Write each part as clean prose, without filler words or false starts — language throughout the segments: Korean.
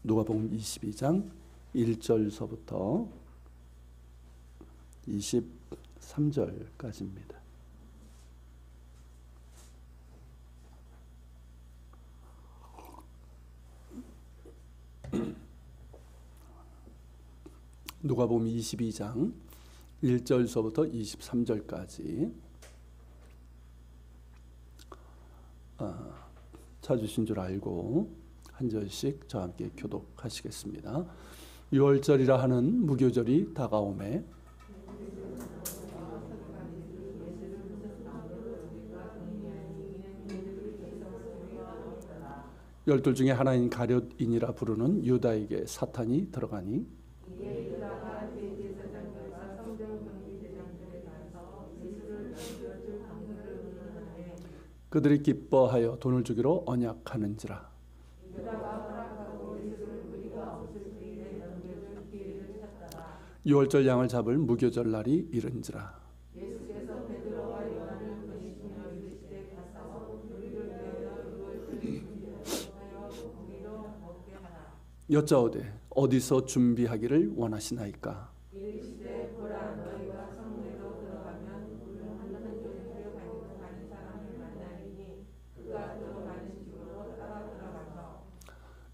누가복음 22장 1절서부터 23절까지입니다. 누가복음 22장 1절서부터 23절까지 찾으신 줄 알고 한 절씩 저와 함께 교독하시겠습니다. 유월절이라 하는 무교절이 다가오매 열둘 중에 하나인 가룟인이라 부르는 유다에게 사탄이 들어가니 그들이 기뻐하여 돈을 주기로 언약하는지라. 유월절 양을 잡을 무교절 날이 이른지라. 여짜오되 어디서 준비하기를 원하시나이까?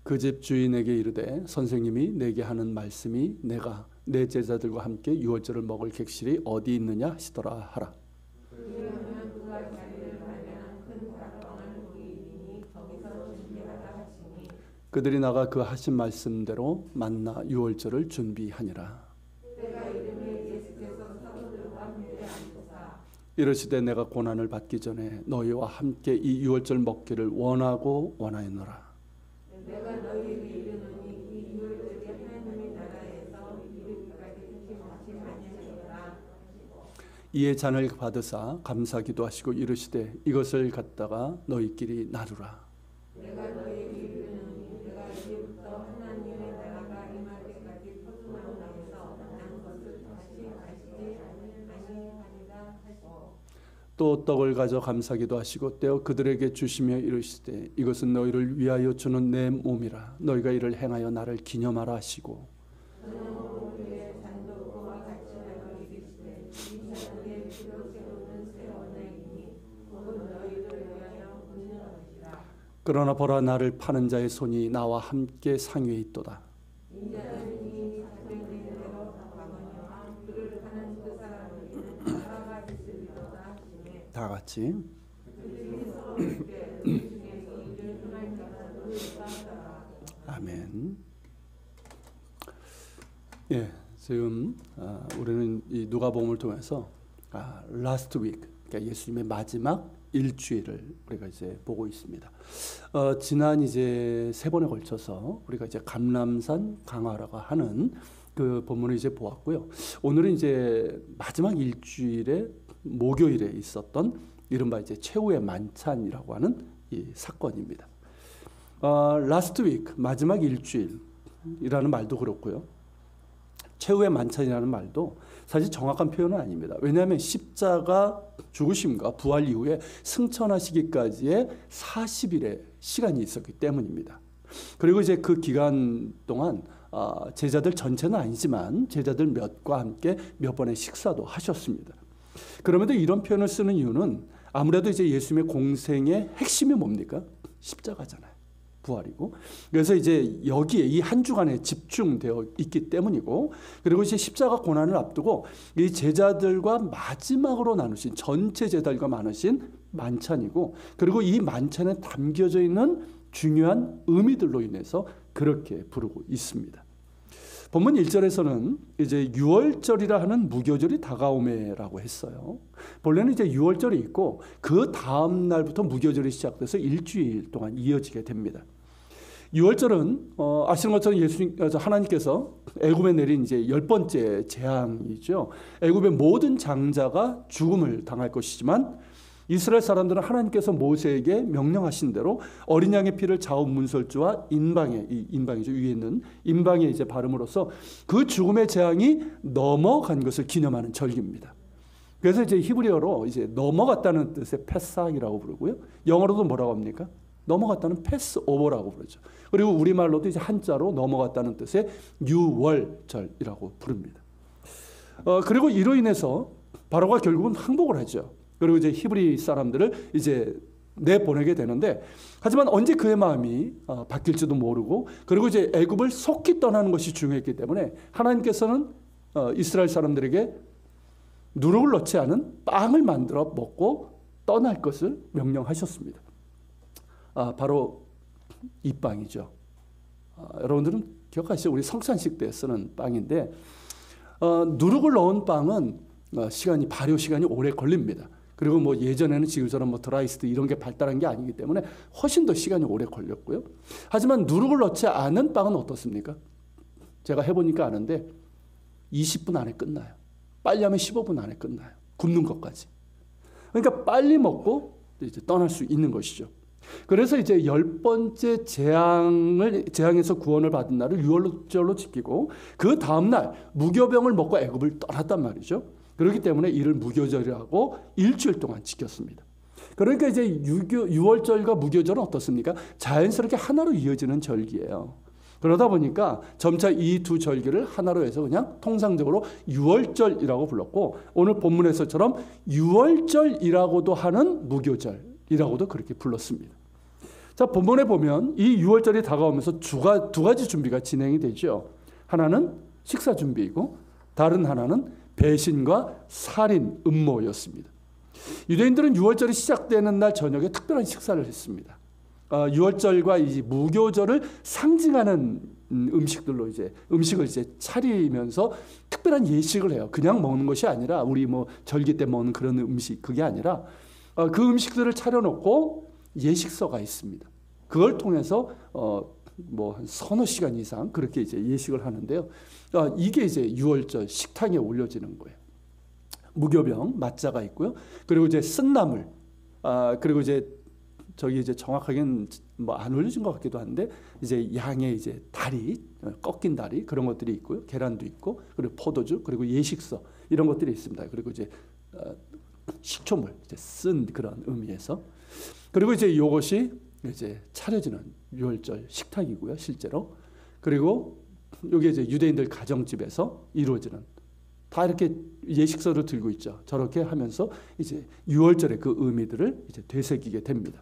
그 집 주인에게 이르되 선생님이 내게 하는 말씀이 내가 내 제자들과 함께 유월절을 먹을 객실이 어디 있느냐 하시더라 하라. 그들이 나가 그 하신 말씀대로 만나 유월절을 준비하니라. 이르시되 내가 고난을 받기 전에 너희와 함께 이 유월절 먹기를 원하고 원하였노라. 내가 너희에게 이르노니 이 유월절이 하나님의 나라에서 이르기까지 끊김없이 만연하리라. 이에 잔을 받으사 감사 기도하시고 이르시되 이것을 갖다가 너희끼리 나누라. 내가 너희에게 이르노니 내가 이제부터 하나님의 나라가 임할 때까지 포도나무 나무에서 난 것을 다시 마시지 아니하리라 하시고 또 떡을 가져 감사 기도하시고 떼어 그들에게 주시며 이르시되 이것은 너희를 위하여 주는 내 몸이라. 너희가 이를 행하여 나를 기념하라 하시고 그러나 보라 나를 파는 자의 손이 나와 함께 상위에 있도다. 다 같이 아멘. 예, 지금 우리는 이 누가복음을 통해서 last week, 그러니까 예수님의 마지막 일주일을 우리가 이제 보고 있습니다. 지난 이제 3번에 걸쳐서 우리가 이제 감람산 강화라고 하는 그 본문을 이제 보았고요. 오늘은 이제 마지막 일주일에 목요일에 있었던 이른바 이제 최후의 만찬이라고 하는 이 사건입니다. last week, 마지막 일주일이라는 말도 그렇고요. 최후의 만찬이라는 말도 사실 정확한 표현은 아닙니다. 왜냐하면 십자가 죽으심과 부활 이후에 승천하시기까지의 40일의 시간이 있었기 때문입니다. 그리고 이제 그 기간 동안 제자들 전체는 아니지만 제자들 몇과 함께 몇 번의 식사도 하셨습니다. 그럼에도 이런 표현을 쓰는 이유는 아무래도 이제 예수님의 공생의 핵심이 뭡니까? 십자가잖아요. 부활이고. 그래서 이제 여기에 이 한 주간에 집중되어 있기 때문이고, 그리고 이제 십자가 고난을 앞두고 이 제자들과 마지막으로 나누신, 전체 제자들과 나누신 만찬이고, 그리고 이 만찬에 담겨져 있는 중요한 의미들로 인해서 그렇게 부르고 있습니다. 본문 1절에서는 이제 유월절이라 하는 무교절이 다가오매라고 했어요. 본래는 이제 유월절이 있고 그 다음 날부터 무교절이 시작돼서 일주일 동안 이어지게 됩니다. 유월절은 아시는 것처럼 하나님께서 애굽에 내린 이제 10번째 재앙이죠. 애굽의 모든 장자가 죽음을 당할 것이지만 이스라엘 사람들은 하나님께서 모세에게 명령하신 대로 어린 양의 피를 좌우 문설주와 인방에, 이 인방이죠, 위에 있는 인방에 이제 바름으로써 그 죽음의 재앙이 넘어간 것을 기념하는 절기입니다. 그래서 이제 히브리어로 이제 넘어갔다는 뜻의 패삭이라고 부르고요. 영어로도 뭐라고 합니까? 넘어갔다는 패스오버라고 부르죠. 그리고 우리말로도 이제 한자로 넘어갔다는 뜻의 유월절이라고 부릅니다. 그리고 이로 인해서 바로가 결국은 항복을 하죠. 그리고 이제 히브리 사람들을 이제 내보내게 되는데, 하지만 언제 그의 마음이 바뀔지도 모르고, 그리고 이제 애굽을 속히 떠나는 것이 중요했기 때문에 하나님께서는 이스라엘 사람들에게 누룩을 넣지 않은 빵을 만들어 먹고 떠날 것을 명령하셨습니다. 바로 이 빵이죠. 여러분들은 기억하시죠? 우리 성찬식 때 쓰는 빵인데, 누룩을 넣은 빵은 발효 시간이 오래 걸립니다. 그리고 뭐 예전에는 지금처럼 뭐 드라이스트 이런 게 발달한 게 아니기 때문에 훨씬 더 시간이 오래 걸렸고요. 하지만 누룩을 넣지 않은 빵은 어떻습니까? 제가 해보니까 아는데 20분 안에 끝나요. 빨리 하면 15분 안에 끝나요. 굽는 것까지. 그러니까 빨리 먹고 이제 떠날 수 있는 것이죠. 그래서 이제 10번째 재앙에서 구원을 받은 날을 유월절로 지키고, 그 다음날 무교병을 먹고 애굽을 떠났단 말이죠. 그렇기 때문에 이를 무교절이라고 일주일 동안 지켰습니다. 그러니까 이제 유월절과 무교절은 어떻습니까? 자연스럽게 하나로 이어지는 절기예요. 그러다 보니까 점차 이 두 절기를 하나로 해서 그냥 통상적으로 유월절이라고 불렀고, 오늘 본문에서처럼 유월절이라고도 하는 무교절이라고도 그렇게 불렀습니다. 자, 본문에 보면 이 유월절이 다가오면서 두 가지 준비가 진행이 되죠. 하나는 식사 준비이고 다른 하나는 배신과 살인, 음모였습니다. 유대인들은 유월절이 시작되는 날 저녁에 특별한 식사를 했습니다. 유월절과 이 무교절을 상징하는 음식들로 음식을 차리면서 특별한 예식을 해요. 그냥 먹는 것이 아니라 우리 뭐 절기 때 먹는 그런 음식, 그게 아니라 그 음식들을 차려놓고 예식서가 있습니다. 그걸 통해서 뭐 한 서너 시간 이상 그렇게 이제 예식을 하는데요. 이게 이제 유월절 식탁에 올려지는 거예요. 무교병, 맞자가 있고요. 그리고 이제 쓴나물, 그리고 이제 정확하게는 뭐 안 올려진 것 같기도 한데, 이제 양의 이제 다리, 꺾인 다리 그런 것들이 있고요. 계란도 있고, 그리고 포도주, 그리고 예식서 이런 것들이 있습니다. 그리고 이제 식초물, 쓴 그런 의미에서, 그리고 이제 이것이 이제 차려지는 유월절 식탁이고요, 실제로. 그리고 여기 이제 유대인들 가정집에서 이루어지는, 다 이렇게 예식서를 들고 있죠. 저렇게 하면서 이제 유월절의 그 의미들을 이제 되새기게 됩니다.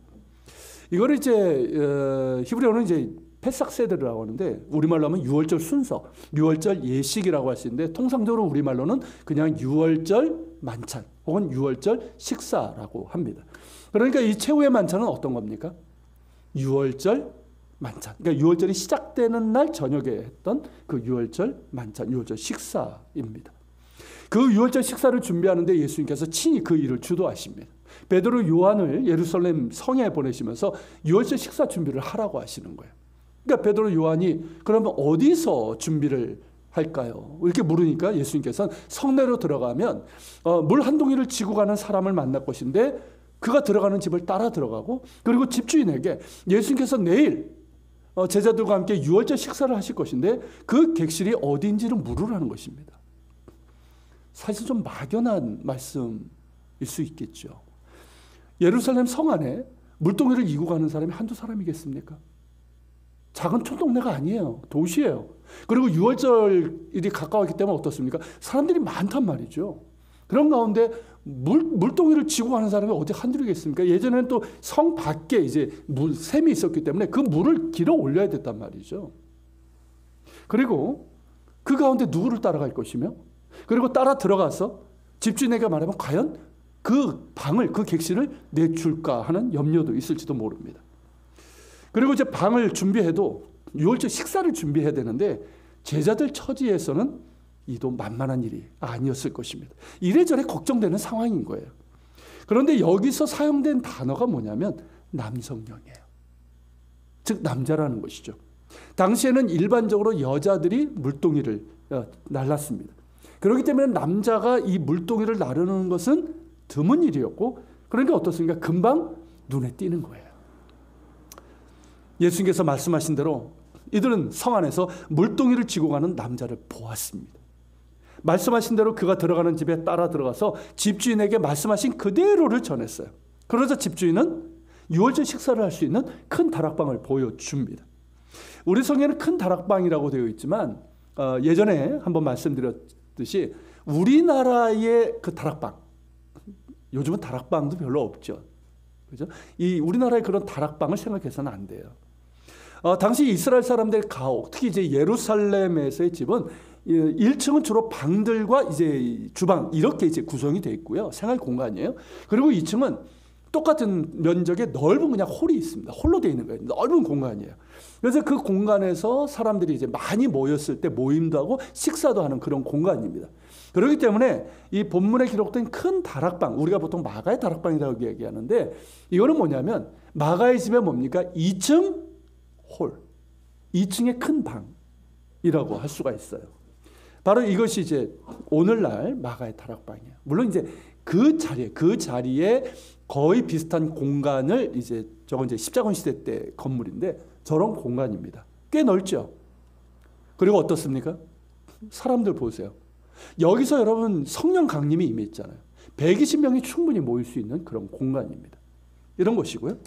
이거를 이제 히브리어는 이제 페삭 세드라고 하는데, 우리말로 하면 유월절 순서, 유월절 예식이라고 할 수 있는데, 통상적으로 우리말로는 그냥 유월절 만찬 혹은 유월절 식사라고 합니다. 그러니까 이 최후의 만찬은 어떤 겁니까? 유월절 만찬. 그러니까 유월절이 시작되는 날 저녁에 했던 그 유월절 만찬, 유월절 식사입니다. 그 유월절 식사를 준비하는데 예수님께서 친히 그 일을 주도하십니다. 베드로, 요한을 예루살렘 성에 보내시면서 유월절 식사 준비를 하라고 하시는 거예요. 그러니까 베드로, 요한이 그러면 어디서 준비를 할까요? 이렇게 물으니까 예수님께서는 성내로 들어가면 물 한 동이를 지고 가는 사람을 만날 것인데, 그가 들어가는 집을 따라 들어가고, 그리고 집주인에게 예수님께서 내일 제자들과 함께 유월절 식사를 하실 것인데 그 객실이 어디인지를 물으라는 것입니다. 사실 좀 막연한 말씀일 수 있겠죠. 예루살렘 성 안에 물동이를 이고 가는 사람이 한두 사람이겠습니까? 작은 촌동네가 아니에요. 도시예요. 그리고 유월절일이 가까웠기 때문에 어떻습니까? 사람들이 많단 말이죠. 그런 가운데 물동이를 지고 가는 사람이 어디 한둘이겠습니까? 예전에는 또 성 밖에 이제 샘이 있었기 때문에 그 물을 길어 올려야 됐단 말이죠. 그리고 그 가운데 누구를 따라갈 것이며, 그리고 따라 들어가서 집주인에게 말하면 과연 그 방을, 그 객실을 내줄까 하는 염려도 있을지도 모릅니다. 그리고 이제 방을 준비해도 유월절 식사를 준비해야 되는데, 제자들 처지에서는 이도 만만한 일이 아니었을 것입니다. 이래저래 걱정되는 상황인 거예요. 그런데 여기서 사용된 단어가 뭐냐면 남성형이에요. 즉 남자라는 것이죠. 당시에는 일반적으로 여자들이 물동이를 날랐습니다. 그렇기 때문에 남자가 이 물동이를 나르는 것은 드문 일이었고, 그러니까 어떻습니까? 금방 눈에 띄는 거예요. 예수님께서 말씀하신 대로 이들은 성 안에서 물동이를 지고 가는 남자를 보았습니다. 말씀하신 대로 그가 들어가는 집에 따라 들어가서 집주인에게 말씀하신 그대로를 전했어요. 그러자 집주인은 유월절 식사를 할 수 있는 큰 다락방을 보여줍니다. 우리 성경에는 큰 다락방이라고 되어 있지만 예전에 한번 말씀드렸듯이 우리나라의 그 다락방, 요즘은 다락방도 별로 없죠. 그죠? 이 우리나라의 그런 다락방을 생각해서는 안 돼요. 당시 이스라엘 사람들의 가옥, 특히 이제 예루살렘에서의 집은 1층은 주로 방들과 이제 주방 이렇게 이제 구성이 되어 있고요. 생활 공간이에요. 그리고 2층은 똑같은 면적의 넓은 그냥 홀이 있습니다. 홀로 되어 있는 거예요. 넓은 공간이에요. 그래서 그 공간에서 사람들이 이제 많이 모였을 때 모임도 하고 식사도 하는 그런 공간입니다. 그렇기 때문에 이 본문에 기록된 큰 다락방, 우리가 보통 마가의 다락방이라고 얘기하는데 이거는 뭐냐면 마가의 집에 뭡니까? 2층 홀, 2층의 큰 방이라고 할 수가 있어요. 바로 이것이 이제 오늘날 마가의 다락방이에요. 물론 이제 그 자리에 거의 비슷한 공간을 저건 이제 십자군 시대 때 건물인데 저런 공간입니다. 꽤 넓죠. 그리고 어떻습니까? 사람들 보세요. 여기서 여러분 성령 강림이 임했잖아요. 120명이 충분히 모일 수 있는 그런 공간입니다. 이런 것이고요.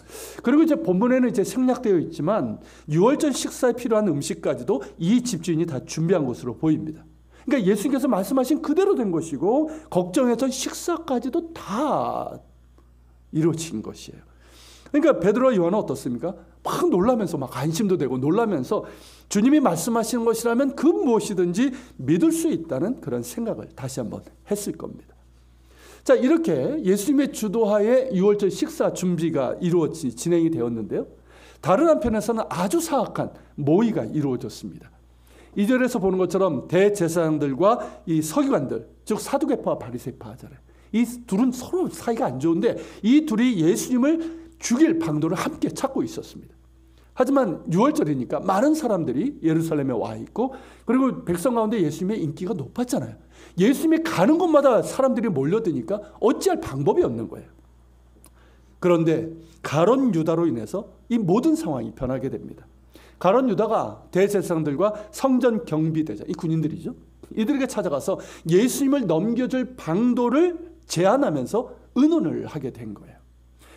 그리고 이제 본문에는 이제 생략되어 있지만 유월절 식사에 필요한 음식까지도 이 집주인이 다 준비한 것으로 보입니다. 그러니까 예수님께서 말씀하신 그대로 된 것이고 걱정했던 식사까지도 다 이루어진 것이에요. 그러니까 베드로와 요한은 어떻습니까? 막 놀라면서 막 안심도 되고 놀라면서 주님이 말씀하시는 것이라면 그 무엇이든지 믿을 수 있다는 그런 생각을 다시 한번 했을 겁니다. 자, 이렇게 예수님의 주도하에 유월절 식사 준비가 진행이 되었는데요. 다른 한편에서는 아주 사악한 모의가 이루어졌습니다. 2절에서 보는 것처럼 대제사장들과 이 서기관들, 즉 사두개파와 바리새파 하잖아요. 이 둘은 서로 사이가 안 좋은데 이 둘이 예수님을 죽일 방도를 함께 찾고 있었습니다. 하지만 유월절이니까 많은 사람들이 예루살렘에 와 있고 그리고 백성 가운데 예수님의 인기가 높았잖아요. 예수님이 가는 곳마다 사람들이 몰려드니까 어찌할 방법이 없는 거예요. 그런데 가룟 유다로 인해서 이 모든 상황이 변하게 됩니다. 가룟 유다가 대제사장들과 성전 경비대장, 이 군인들이죠. 이들에게 찾아가서 예수님을 넘겨줄 방도를 제안하면서 의논을 하게 된 거예요.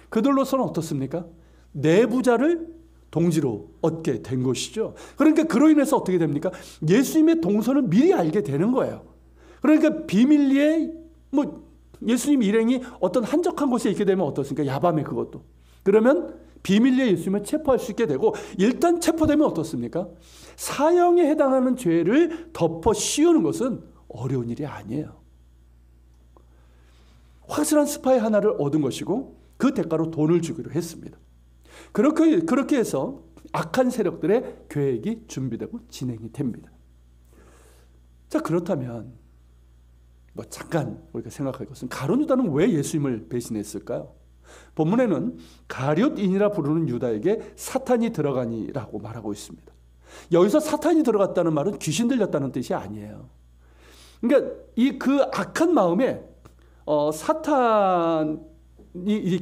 그들로서는 어떻습니까? 내부자를 동지로 얻게 된 것이죠. 그러니까 그로 인해서 어떻게 됩니까? 예수님의 동선을 미리 알게 되는 거예요. 그러니까 비밀리에 예수님 일행이 어떤 한적한 곳에 있게 되면 어떻습니까? 야밤에 그것도. 그러면 비밀리에 예수님을 체포할 수 있게 되고 일단 체포되면 어떻습니까? 사형에 해당하는 죄를 덮어 씌우는 것은 어려운 일이 아니에요. 확실한 스파이 하나를 얻은 것이고 그 대가로 돈을 주기로 했습니다. 그렇게 해서 악한 세력들의 계획이 준비되고 진행이 됩니다. 자, 그렇다면 잠깐 우리가 생각할 것은 가룟 유다는 왜 예수님을 배신했을까요? 본문에는 가룟인이라 부르는 유다에게 사탄이 들어가니라고 말하고 있습니다. 여기서 사탄이 들어갔다는 말은 귀신 들렸다는 뜻이 아니에요. 그러니까 그 악한 마음에 사탄이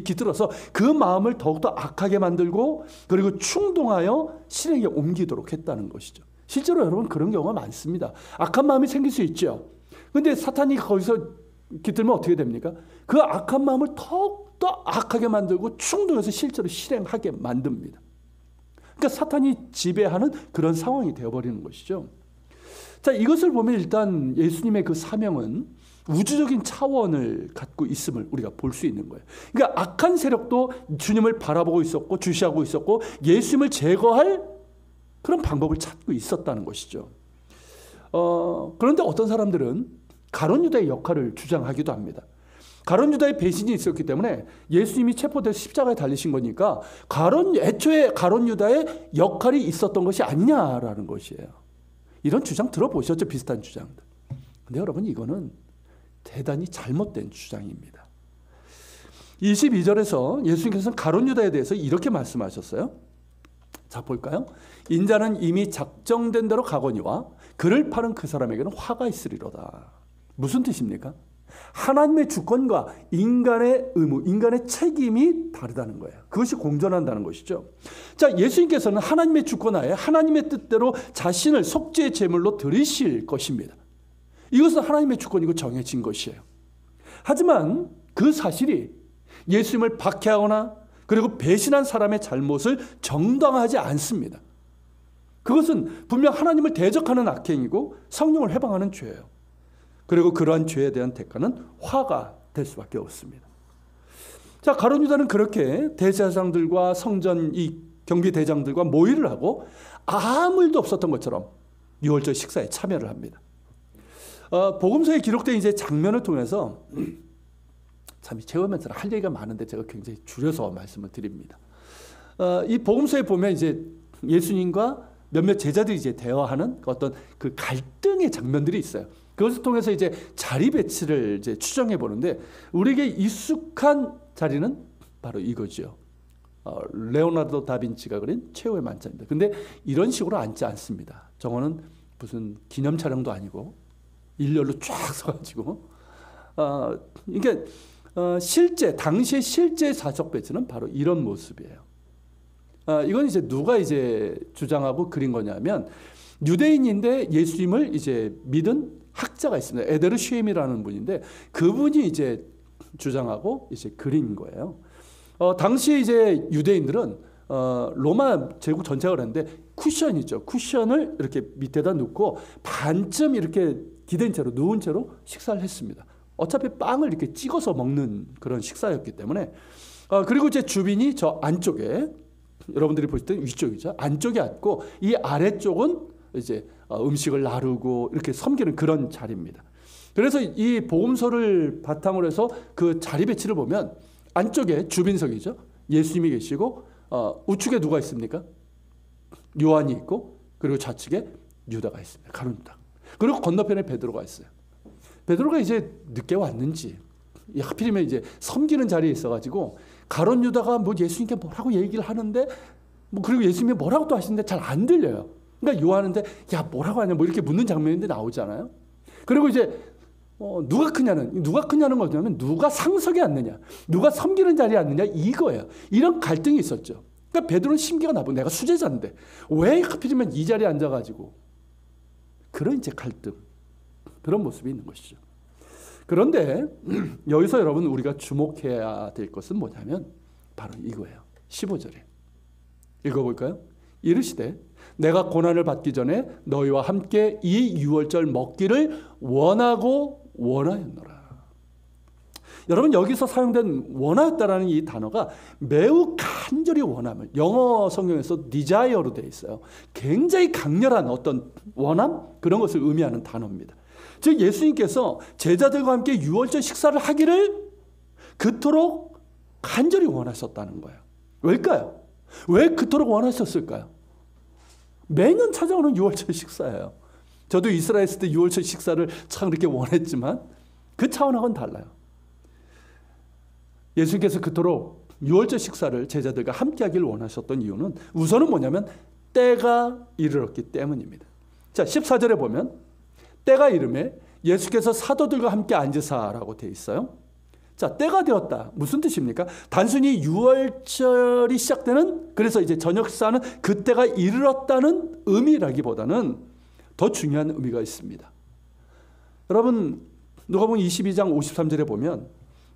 깃들어서 그 마음을 더욱더 악하게 만들고 그리고 충동하여 실행에 옮기도록 했다는 것이죠. 실제로 여러분 그런 경우가 많습니다. 악한 마음이 생길 수 있죠. 그런데 사탄이 거기서 깃들면 어떻게 됩니까? 그 악한 마음을 더욱더 악하게 만들고 충동해서 실제로 실행하게 만듭니다. 그러니까 사탄이 지배하는 그런 상황이 되어버리는 것이죠. 자, 이것을 보면 일단 예수님의 그 사명은 우주적인 차원을 갖고 있음을 우리가 볼 수 있는 거예요. 그러니까 악한 세력도 주님을 바라보고 있었고 주시하고 있었고 예수님을 제거할 그런 방법을 찾고 있었다는 것이죠. 그런데 어떤 사람들은 가룟 유다의 역할을 주장하기도 합니다. 가룟 유다의 배신이 있었기 때문에 예수님이 체포돼서 십자가에 달리신 거니까 애초에 가룟 유다의 역할이 있었던 것이 아니냐라는 것이에요. 이런 주장 들어보셨죠? 비슷한 주장들. 근데 여러분 이거는 대단히 잘못된 주장입니다. 22절에서 예수님께서는 가룟 유다에 대해서 이렇게 말씀하셨어요. 자, 볼까요? 인자는 이미 작정된 대로 가거니와 그를 파는 그 사람에게는 화가 있으리로다. 무슨 뜻입니까? 하나님의 주권과 인간의 의무, 인간의 책임이 다르다는 거예요. 그것이 공존한다는 것이죠. 자, 예수님께서는 하나님의 주권하에 하나님의 뜻대로 자신을 속죄의 제물로 드리실 것입니다. 이것은 하나님의 주권이고 정해진 것이에요. 하지만 그 사실이 예수님을 박해하거나 그리고 배신한 사람의 잘못을 정당화하지 않습니다. 그것은 분명 하나님을 대적하는 악행이고 성령을 해방하는 죄예요. 그리고 그러한 죄에 대한 대가는 화가 될 수밖에 없습니다. 자, 가룟 유다는 그렇게 대제사장들과 성전 이 경비대장들과 모의를 하고 아무 일도 없었던 것처럼 유월절 식사에 참여를 합니다. 복음서에 기록된 이제 장면을 통해서 참 제어면서 할 얘기가 많은데 제가 굉장히 줄여서 말씀을 드립니다. 이 복음서에 보면 이제 예수님과 몇몇 제자들이 이제 대화하는 어떤 그 갈등의 장면들이 있어요. 그것을 통해서 이제 자리 배치를 이제 추정해 보는데 우리에게 익숙한 자리는 바로 이거죠. 레오나르도 다빈치가 그린 최후의 만찬입니다. 근데 이런 식으로 앉지 않습니다. 저거는 무슨 기념 촬영도 아니고 일렬로 쫙 서가지고 이게 실제 당시의 실제 좌석 배치는 바로 이런 모습이에요. 이건 이제 누가 이제 주장하고 그린 거냐면 유대인인데 예수님을 이제 믿은 학자가 있습니다. 에데르 쉐임이라는 분인데 그분이 이제 주장하고 이제 그린 거예요. 당시 이제 유대인들은 로마 제국 전체가 그랬는데 쿠션이죠. 쿠션을 이렇게 밑에다 놓고 반쯤 이렇게 기댄 채로 누운 채로 식사를 했습니다. 어차피 빵을 이렇게 찍어서 먹는 그런 식사였기 때문에 그리고 이제 주빈이 저 안쪽에 여러분들이 보실 때는 위쪽이죠. 안쪽에 앉고 이 아래쪽은 이제 음식을 나르고 이렇게 섬기는 그런 자리입니다. 그래서 이 복음서를 바탕으로 해서 그 자리 배치를 보면 안쪽에 주빈석이죠. 예수님이 계시고 우측에 누가 있습니까? 요한이 있고 그리고 좌측에 유다가 있습니다. 가룟 유다. 그리고 건너편에 베드로가 있어요. 베드로가 이제 늦게 왔는지 하필이면 이제 섬기는 자리에 있어가지고 가룟 유다가 뭐 예수님께 뭐라고 얘기를 하는데 뭐 그리고 예수님이 뭐라고 또 하시는데 잘 안 들려요. 그러니까 요한한테 야 뭐라고 하냐 뭐 이렇게 묻는 장면인데 나오잖아요. 그리고 이제 누가 크냐는 거냐면 누가 상석에 앉느냐, 누가 섬기는 자리에 앉느냐 이거예요. 이런 갈등이 있었죠. 그러니까 베드로는 심기가 나쁘고 내가 수제자인데 왜 하필이면 이 자리에 앉아가지고 그런 이제 갈등 그런 모습이 있는 것이죠. 그런데 여기서 여러분 우리가 주목해야 될 것은 뭐냐면 바로 이거예요. 15절에 읽어볼까요? 이르시되 내가 고난을 받기 전에 너희와 함께 이 유월절 먹기를 원하였노라. 여러분 여기서 사용된 원하였다라는 이 단어가 매우 간절히 원함을 영어 성경에서 desire로 되어 있어요. 굉장히 강렬한 어떤 원함 그런 것을 의미하는 단어입니다. 즉 예수님께서 제자들과 함께 유월절 식사를 하기를 그토록 간절히 원하셨다는 거예요. 왜일까요? 왜 그토록 원하셨을까요? 매년 찾아오는 유월절 식사예요. 저도 이스라엘 있을 때 유월절 식사를 참 그렇게 원했지만 그 차원하고는 달라요. 예수님께서 그토록 유월절 식사를 제자들과 함께 하길 원하셨던 이유는 우선은 뭐냐면 때가 이르렀기 때문입니다. 자, 14절에 보면 때가 이르매 예수께서 사도들과 함께 앉으사라고 되어 있어요. 자, 때가 되었다. 무슨 뜻입니까? 단순히 유월절이 시작되는 그래서 이제 저녁 식사는 그때가 이르렀다는 의미라기보다는 더 중요한 의미가 있습니다. 여러분 누가복음 22장 53절에 보면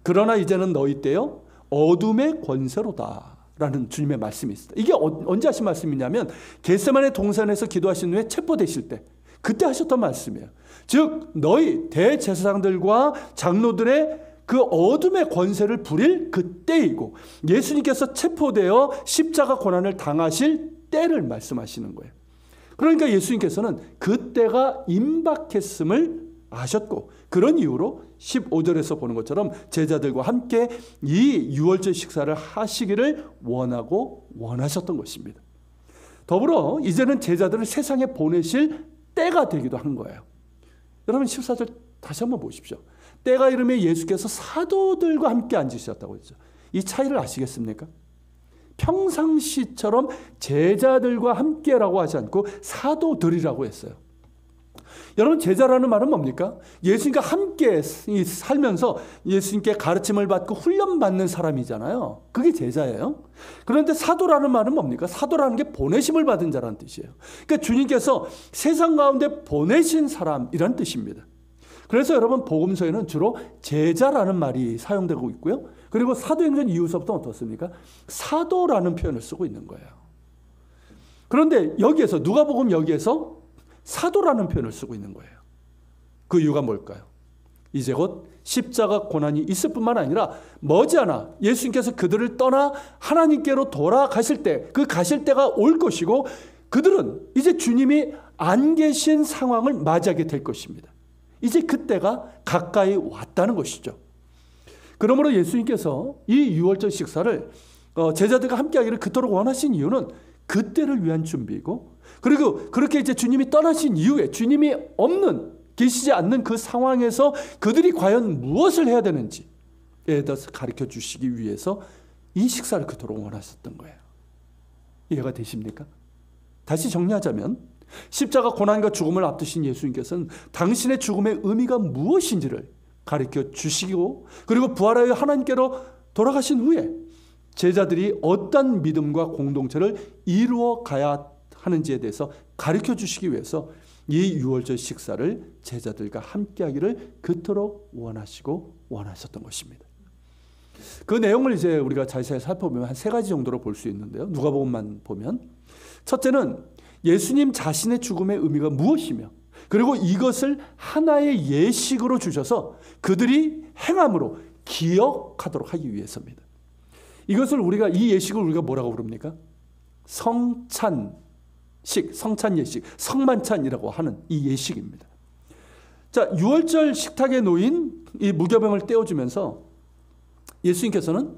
그러나 이제는 너희 때요 어둠의 권세로다 라는 주님의 말씀이 있습니다. 이게 언제 하신 말씀이냐면 겟세마네 동산에서 기도하신 후에 체포되실 때 그때 하셨던 말씀이에요. 즉 너희 대제사장들과 장로들의 그 어둠의 권세를 부릴 그때이고 예수님께서 체포되어 십자가 고난을 당하실 때를 말씀하시는 거예요. 그러니까 예수님께서는 그때가 임박했음을 아셨고 그런 이유로 15절에서 보는 것처럼 제자들과 함께 이 유월절 식사를 하시기를 원하셨던 것입니다. 더불어 이제는 제자들을 세상에 보내실 때가 되기도 한 거예요. 여러분 14절 다시 한번 보십시오. 때가 이르매 예수께서 사도들과 함께 앉으셨다고 했죠. 이 차이를 아시겠습니까? 평상시처럼 제자들과 함께라고 하지 않고 사도들이라고 했어요. 여러분 제자라는 말은 뭡니까? 예수님과 함께 살면서 예수님께 가르침을 받고 훈련받는 사람이잖아요. 그게 제자예요. 그런데 사도라는 말은 뭡니까? 사도라는 게 보내심을 받은 자라는 뜻이에요. 그러니까 주님께서 세상 가운데 보내신 사람이란 뜻입니다. 그래서 여러분 복음서에는 주로 제자라는 말이 사용되고 있고요. 그리고 사도행전 이후서부터 어떻습니까? 사도라는 표현을 쓰고 있는 거예요. 그런데 여기에서 누가복음 여기에서 사도라는 표현을 쓰고 있는 거예요. 그 이유가 뭘까요? 이제 곧 십자가 고난이 있을 뿐만 아니라 머지않아 예수님께서 그들을 떠나 하나님께로 돌아가실 때, 그 가실 때가 올 것이고 그들은 이제 주님이 안 계신 상황을 맞이하게 될 것입니다. 이제 그때가 가까이 왔다는 것이죠. 그러므로 예수님께서 이 유월절 식사를 제자들과 함께하기를 그토록 원하신 이유는 그때를 위한 준비이고, 그리고 그렇게 이제 주님이 떠나신 이후에 주님이 계시지 않는 그 상황에서 그들이 과연 무엇을 해야 되는지에 대해서 가르쳐 주시기 위해서 이 식사를 그토록 원하셨던 거예요. 이해가 되십니까? 다시 정리하자면 십자가 고난과 죽음을 앞두신 예수님께서는 당신의 죽음의 의미가 무엇인지를 가르쳐 주시고, 그리고 부활하여 하나님께로 돌아가신 후에 제자들이 어떤 믿음과 공동체를 이루어 가야 하는지에 대해서 가르쳐 주시기 위해서 이 유월절 식사를 제자들과 함께하기를 그토록 원하셨던 것입니다. 그 내용을 이제 우리가 자세히 살펴보면 한 3가지 정도로 볼 수 있는데요. 누가복음만 보면 첫째는 예수님 자신의 죽음의 의미가 무엇이며, 그리고 이것을 하나의 예식으로 주셔서 그들이 행함으로 기억하도록 하기 위해서입니다. 이 예식을 우리가 뭐라고 부릅니까? 성찬 예식, 성만찬이라고 하는 이 예식입니다. 자, 유월절 식탁에 놓인 이 무교병을 떼어주면서 예수님께서는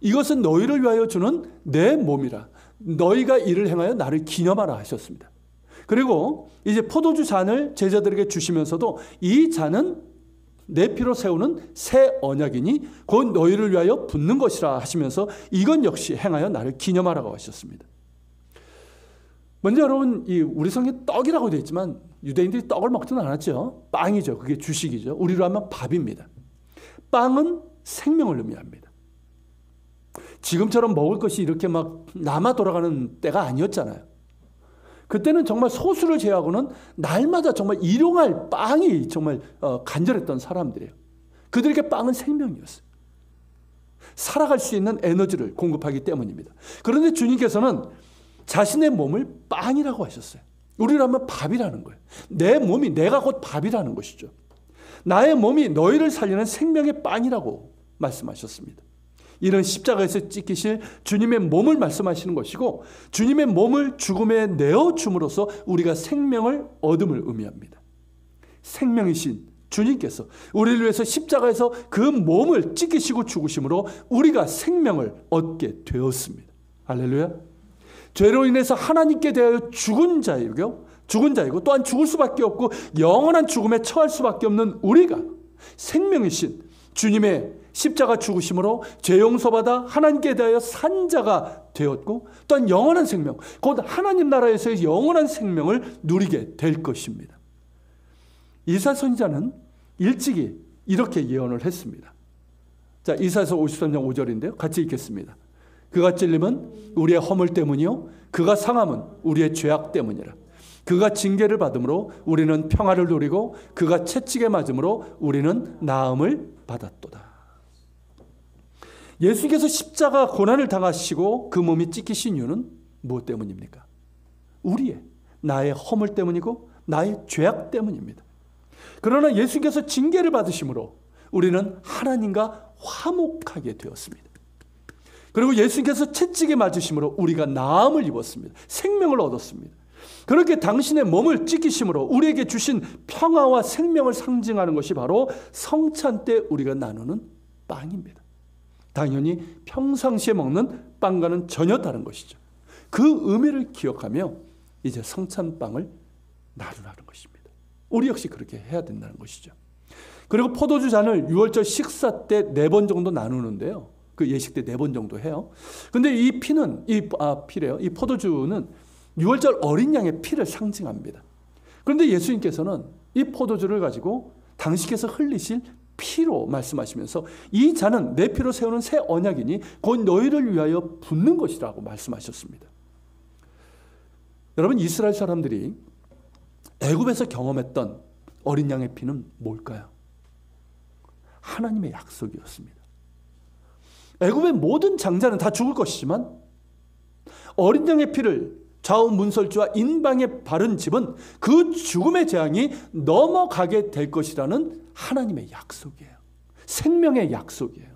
이것은 너희를 위하여 주는 내 몸이라, 너희가 이를 행하여 나를 기념하라 하셨습니다. 그리고 이제 포도주 잔을 제자들에게 주시면서도 이 잔은 내 피로 세우는 새 언약이니 곧 너희를 위하여 붓는 것이라 하시면서 이건 역시 행하여 나를 기념하라고 하셨습니다. 먼저 여러분, 우리 성에 떡이라고 되어 있지만 유대인들이 떡을 먹지는 않았죠. 빵이죠. 그게 주식이죠. 우리로 하면 밥입니다. 빵은 생명을 의미합니다. 지금처럼 먹을 것이 이렇게 막 남아 돌아가는 때가 아니었잖아요. 그때는 정말 소수를 제외하고는 날마다 정말 일용할 빵이 정말 간절했던 사람들이에요. 그들에게 빵은 생명이었어요. 살아갈 수 있는 에너지를 공급하기 때문입니다. 그런데 주님께서는 자신의 몸을 빵이라고 하셨어요. 우리로 하면 밥이라는 거예요. 내 몸이, 내가 곧 밥이라는 것이죠. 나의 몸이 너희를 살리는 생명의 빵이라고 말씀하셨습니다. 이런 십자가에서 찢기실 주님의 몸을 말씀하시는 것이고, 주님의 몸을 죽음에 내어줌으로써 우리가 생명을 얻음을 의미합니다. 생명이신 주님께서 우리를 위해서 십자가에서 그 몸을 찢기시고 죽으심으로 우리가 생명을 얻게 되었습니다. 할렐루야. 죄로 인해서 하나님께 대하여 죽은 자이고 또한 죽을 수밖에 없고 영원한 죽음에 처할 수밖에 없는 우리가 생명이신 주님의 십자가 죽으심으로 죄 용서받아 하나님께 대하여 산 자가 되었고, 또한 영원한 생명, 곧 하나님 나라에서의 영원한 생명을 누리게 될 것입니다. 이사야 선지자는 일찍이 이렇게 예언을 했습니다. 자, 이사야서 53장 5절인데요. 같이 읽겠습니다. 그가 찔림은 우리의 허물 때문이요 그가 상함은 우리의 죄악 때문이라. 그가 징계를 받음으로 우리는 평화를 누리고 그가 채찍에 맞음으로 우리는 나음을 받았도다. 예수께서 십자가 고난을 당하시고 그 몸이 찢기신 이유는 무엇 때문입니까? 나의 허물 때문이고 나의 죄악 때문입니다. 그러나 예수께서 징계를 받으심으로 우리는 하나님과 화목하게 되었습니다. 그리고 예수께서 채찍에 맞으심으로 우리가 나음을 입었습니다. 생명을 얻었습니다. 그렇게 당신의 몸을 찢기심으로 우리에게 주신 평화와 생명을 상징하는 것이 바로 성찬 때 우리가 나누는 빵입니다. 당연히 평상시에 먹는 빵과는 전혀 다른 것이죠. 그 의미를 기억하며 이제 성찬빵을 나누라는 것입니다. 우리 역시 그렇게 해야 된다는 것이죠. 그리고 포도주 잔을 유월절 식사 때 4번 정도 나누는데요. 그 예식 때 4번 정도 해요. 근데 이 피는, 이 포도주는 유월절 어린 양의 피를 상징합니다. 그런데 예수님께서는 이 포도주를 가지고 당신께서 흘리실 피로 말씀하시면서 이 잔은 내 피로 세우는 새 언약이니 곧 너희를 위하여 붓는 것이라고 말씀하셨습니다. 여러분, 이스라엘 사람들이 애굽에서 경험했던 어린 양의 피는 뭘까요? 하나님의 약속이었습니다. 애굽의 모든 장자는 다 죽을 것이지만 어린 양의 피를 좌우 문설주와 인방에 바른 집은 그 죽음의 재앙이 넘어가게 될 것이라는 하나님의 약속이에요. 생명의 약속이에요.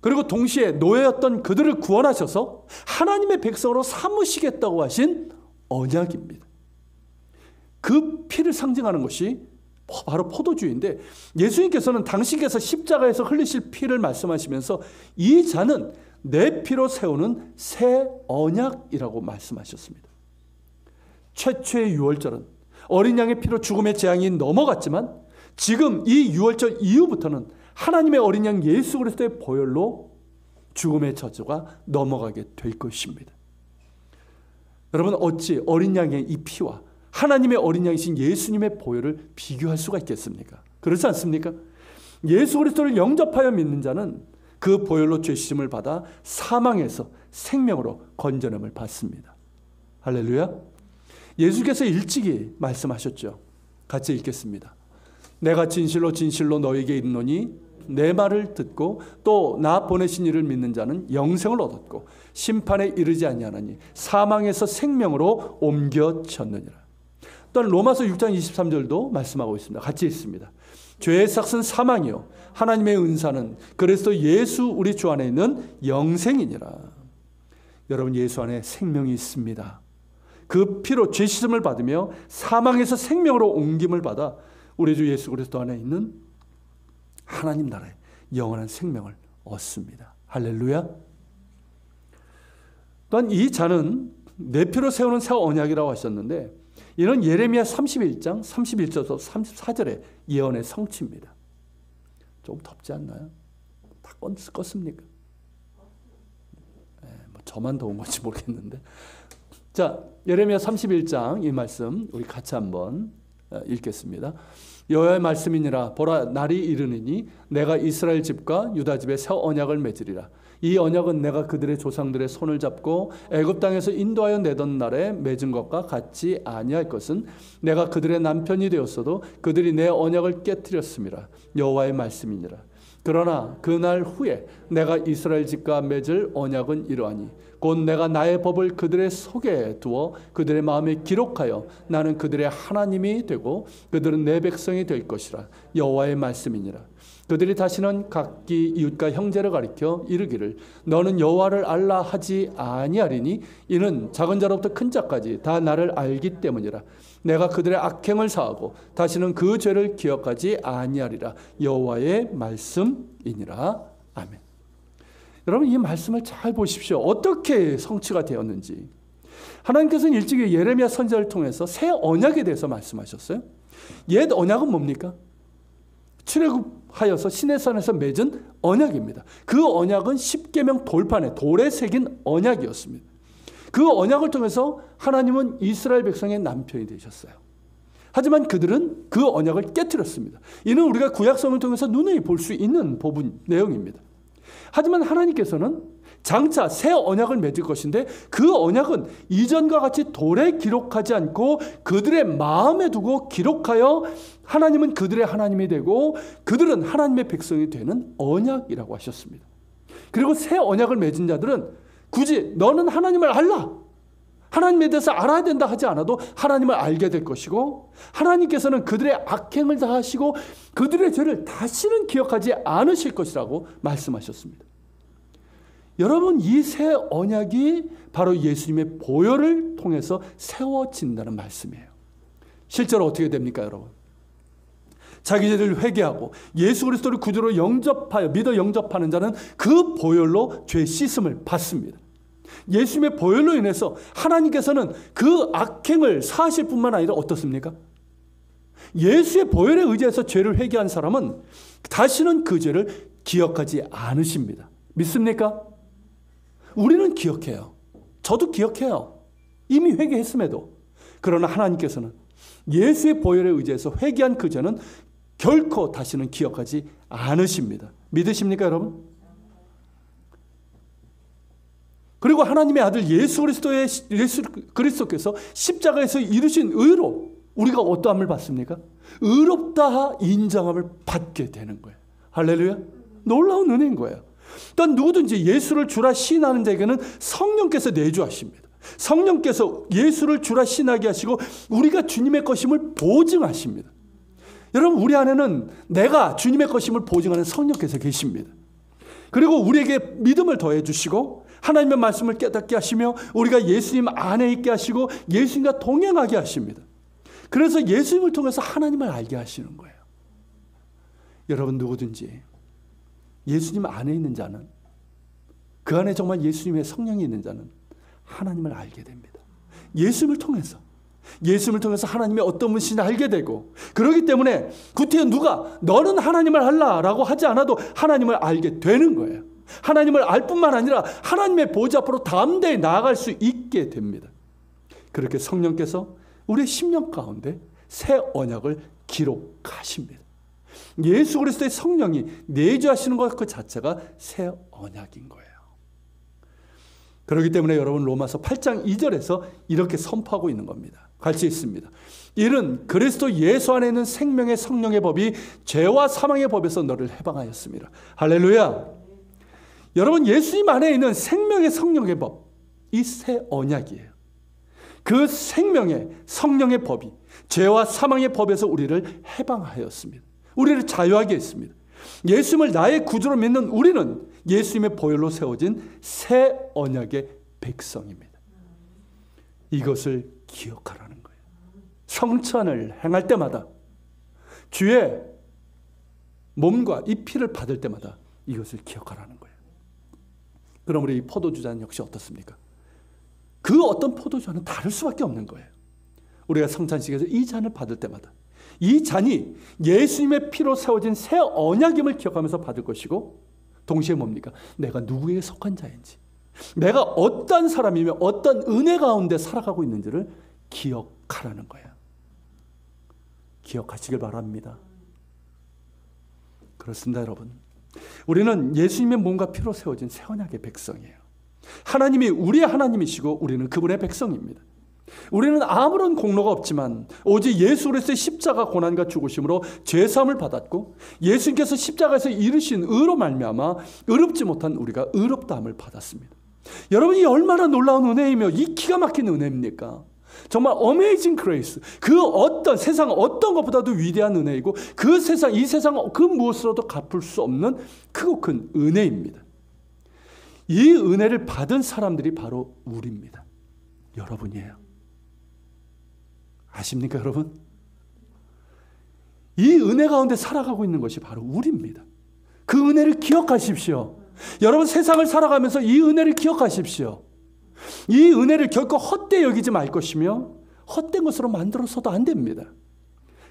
그리고 동시에 노예였던 그들을 구원하셔서 하나님의 백성으로 삼으시겠다고 하신 언약입니다. 그 피를 상징하는 것이 바로 포도주인데, 예수님께서는 당신께서 십자가에서 흘리실 피를 말씀하시면서 이 잔은 내 피로 세우는 새 언약이라고 말씀하셨습니다. 최초의 유월절은 어린 양의 피로 죽음의 재앙이 넘어갔지만 지금 이 유월절 이후부터는 하나님의 어린 양 예수 그리스도의 보혈로 죽음의 저주가 넘어가게 될 것입니다. 여러분, 어찌 어린 양의 이 피와 하나님의 어린 양이신 예수님의 보혈을 비교할 수가 있겠습니까? 그렇지 않습니까? 예수 그리스도를 영접하여 믿는 자는 그 보혈로 죄 씻음을 받아 사망에서 생명으로 건져냄을 받습니다. 할렐루야. 예수께서 일찍이 말씀하셨죠. 같이 읽겠습니다. 내가 진실로 진실로 너에게 이르노니 내 말을 듣고 또 나 보내신 이를 믿는 자는 영생을 얻었고 심판에 이르지 아니하나니 사망에서 생명으로 옮겨졌느니라. 또한 로마서 6장 23절도 말씀하고 있습니다. 같이 읽습니다. 죄의 삭은 사망이요 하나님의 은사는 그리스도 예수 우리 주 안에 있는 영생이니라. 여러분, 예수 안에 생명이 있습니다. 그 피로 죄 씻음을 받으며 사망에서 생명으로 옮김을 받아 우리 주 예수 그리스도 안에 있는 하나님 나라의 영원한 생명을 얻습니다. 할렐루야. 또한 이 잔은 내 피로 세우는 새 언약이라고 하셨는데, 이는 예레미야 31장 31절에서 34절의 예언의 성취입니다. 좀 덥지 않나요? 다 껐습니까? 저만 더운 건지 모르겠는데. 자, 예레미야 31장 이 말씀 우리 같이 한번 읽겠습니다. 여호와의 말씀이니라. 보라, 날이 이르느니 내가 이스라엘 집과 유다 집에 새 언약을 맺으리라. 이 언약은 내가 그들의 조상들의 손을 잡고 애굽 땅에서 인도하여 내던 날에 맺은 것과 같지 아니할 것은 내가 그들의 남편이 되었어도 그들이 내 언약을 깨뜨렸음이라. 여호와의 말씀이니라. 그러나 그날 후에 내가 이스라엘 집과 맺을 언약은 이러하니 곧 내가 나의 법을 그들의 속에 두어 그들의 마음에 기록하여 나는 그들의 하나님이 되고 그들은 내 백성이 될 것이라. 여호와의 말씀이니라. 그들이 다시는 각기 이웃과 형제를 가리켜 이르기를 너는 여호와를 알라 하지 아니하리니 이는 작은 자로부터 큰 자까지 다 나를 알기 때문이라. 내가 그들의 악행을 사하고 다시는 그 죄를 기억하지 아니하리라. 여호와의 말씀이니라. 아멘. 여러분, 이 말씀을 잘 보십시오. 어떻게 성취가 되었는지. 하나님께서는 일찍이 예레미야 선지자를 통해서 새 언약에 대해서 말씀하셨어요. 옛 언약은 뭡니까? 출애굽하여서 시내산에서 맺은 언약입니다. 그 언약은 십계명 돌판에 돌에 새긴 언약이었습니다. 그 언약을 통해서 하나님은 이스라엘 백성의 남편이 되셨어요. 하지만 그들은 그 언약을 깨뜨렸습니다. 이는 우리가 구약성을 통해서 눈에 볼 수 있는 부분 내용입니다. 하지만 하나님께서는 장차 새 언약을 맺을 것인데 그 언약은 이전과 같이 돌에 기록하지 않고 그들의 마음에 두고 기록하여 하나님은 그들의 하나님이 되고 그들은 하나님의 백성이 되는 언약이라고 하셨습니다. 그리고 새 언약을 맺은 자들은 굳이 너는 하나님을 알라, 하나님에 대해서 알아야 된다 하지 않아도 하나님을 알게 될 것이고 하나님께서는 그들의 악행을 다 하시고 그들의 죄를 다시는 기억하지 않으실 것이라고 말씀하셨습니다. 여러분, 이 새 언약이 바로 예수님의 보혈을 통해서 세워진다는 말씀이에요. 실제로 어떻게 됩니까, 여러분? 자기 죄를 회개하고 예수 그리스도를 구주로 영접하여 믿어 영접하는 자는 그 보혈로 죄 씻음을 받습니다. 예수님의 보혈로 인해서 하나님께서는 그 악행을 사하실 뿐만 아니라 어떻습니까? 예수의 보혈에 의지해서 죄를 회개한 사람은 다시는 그 죄를 기억하지 않으십니다. 믿습니까? 우리는 기억해요. 저도 기억해요. 이미 회개했음에도. 그러나 하나님께서는 예수의 보혈에 의지해서 회개한 그 죄는 결코 다시는 기억하지 않으십니다. 믿으십니까, 여러분? 그리고 하나님의 아들 예수 그리스도께서 십자가에서 이루신 의로 우리가 어떠함을 받습니까? 의롭다 인정함을 받게 되는 거예요. 할렐루야. 놀라운 은혜인 거예요. 또한 누구든지 예수를 주라 시인하는 자에게는 성령께서 내주하십니다. 성령께서 예수를 주라 시인하게 하시고 우리가 주님의 것임을 보증하십니다. 여러분, 우리 안에는 내가 주님의 것임을 보증하는 성령께서 계십니다. 그리고 우리에게 믿음을 더해 주시고 하나님의 말씀을 깨닫게 하시며 우리가 예수님 안에 있게 하시고 예수님과 동행하게 하십니다. 그래서 예수님을 통해서 하나님을 알게 하시는 거예요. 여러분, 누구든지 예수님 안에 있는 자는, 그 안에 정말 예수님의 성령이 있는 자는 하나님을 알게 됩니다. 예수님을 통해서 하나님의 어떤 분이신지 알게 되고, 그렇기 때문에 구태여 누가 너는 하나님을 알라라고 하지 않아도 하나님을 알게 되는 거예요. 하나님을 알 뿐만 아니라 하나님의 보좌 앞으로 담대히 나아갈 수 있게 됩니다. 그렇게 성령께서 우리의 심령 가운데 새 언약을 기록하십니다. 예수 그리스도의 성령이 내주하시는 것 그 자체가 새 언약인 거예요. 그렇기 때문에 여러분, 로마서 8장 2절에서 이렇게 선포하고 있는 겁니다. 같이 있습니다. 이는 그리스도 예수 안에 있는 생명의 성령의 법이 죄와 사망의 법에서 너를 해방하였습니다. 할렐루야. 여러분, 예수님 안에 있는 생명의 성령의 법, 이 새 언약이에요. 그 생명의 성령의 법이 죄와 사망의 법에서 우리를 해방하였습니다. 우리를 자유하게 했습니다. 예수님을 나의 구주로 믿는 우리는 예수님의 보혈로 세워진 새 언약의 백성입니다. 이것을 기억하라는 거예요. 성찬을 행할 때마다, 주의 몸과 이 피를 받을 때마다 이것을 기억하라는 거예요. 그럼 우리 포도주 잔 역시 어떻습니까? 그 어떤 포도주와는 다를 수밖에 없는 거예요. 우리가 성찬식에서 이 잔을 받을 때마다 이 잔이 예수님의 피로 세워진 새 언약임을 기억하면서 받을 것이고, 동시에 뭡니까? 내가 누구에게 속한 자인지, 내가 어떤 사람이며 어떤 은혜 가운데 살아가고 있는지를 기억하라는 거예요. 기억하시길 바랍니다. 그렇습니다, 여러분. 우리는 예수님의 몸과 피로 세워진 새 언약의 백성이에요. 하나님이 우리의 하나님이시고 우리는 그분의 백성입니다. 우리는 아무런 공로가 없지만 오직 예수 그리스도의 십자가 고난과 죽으심으로 죄사함을 받았고, 예수님께서 십자가에서 이루신 의로 말미암아 의롭지 못한 우리가 의롭다함을 받았습니다. 여러분, 이 얼마나 놀라운 은혜이며 이 기가 막힌 은혜입니까? 정말 어메이징 그레이스. 그 어떤 세상 어떤 것보다도 위대한 은혜이고, 그 세상, 이 세상 그 무엇으로도 갚을 수 없는 크고 큰 은혜입니다. 이 은혜를 받은 사람들이 바로 우리입니다. 여러분이에요. 아십니까, 여러분? 이 은혜 가운데 살아가고 있는 것이 바로 우리입니다. 그 은혜를 기억하십시오. 여러분, 세상을 살아가면서 이 은혜를 기억하십시오. 이 은혜를 결코 헛되이 여기지 말 것이며 헛된 것으로 만들어서도 안 됩니다.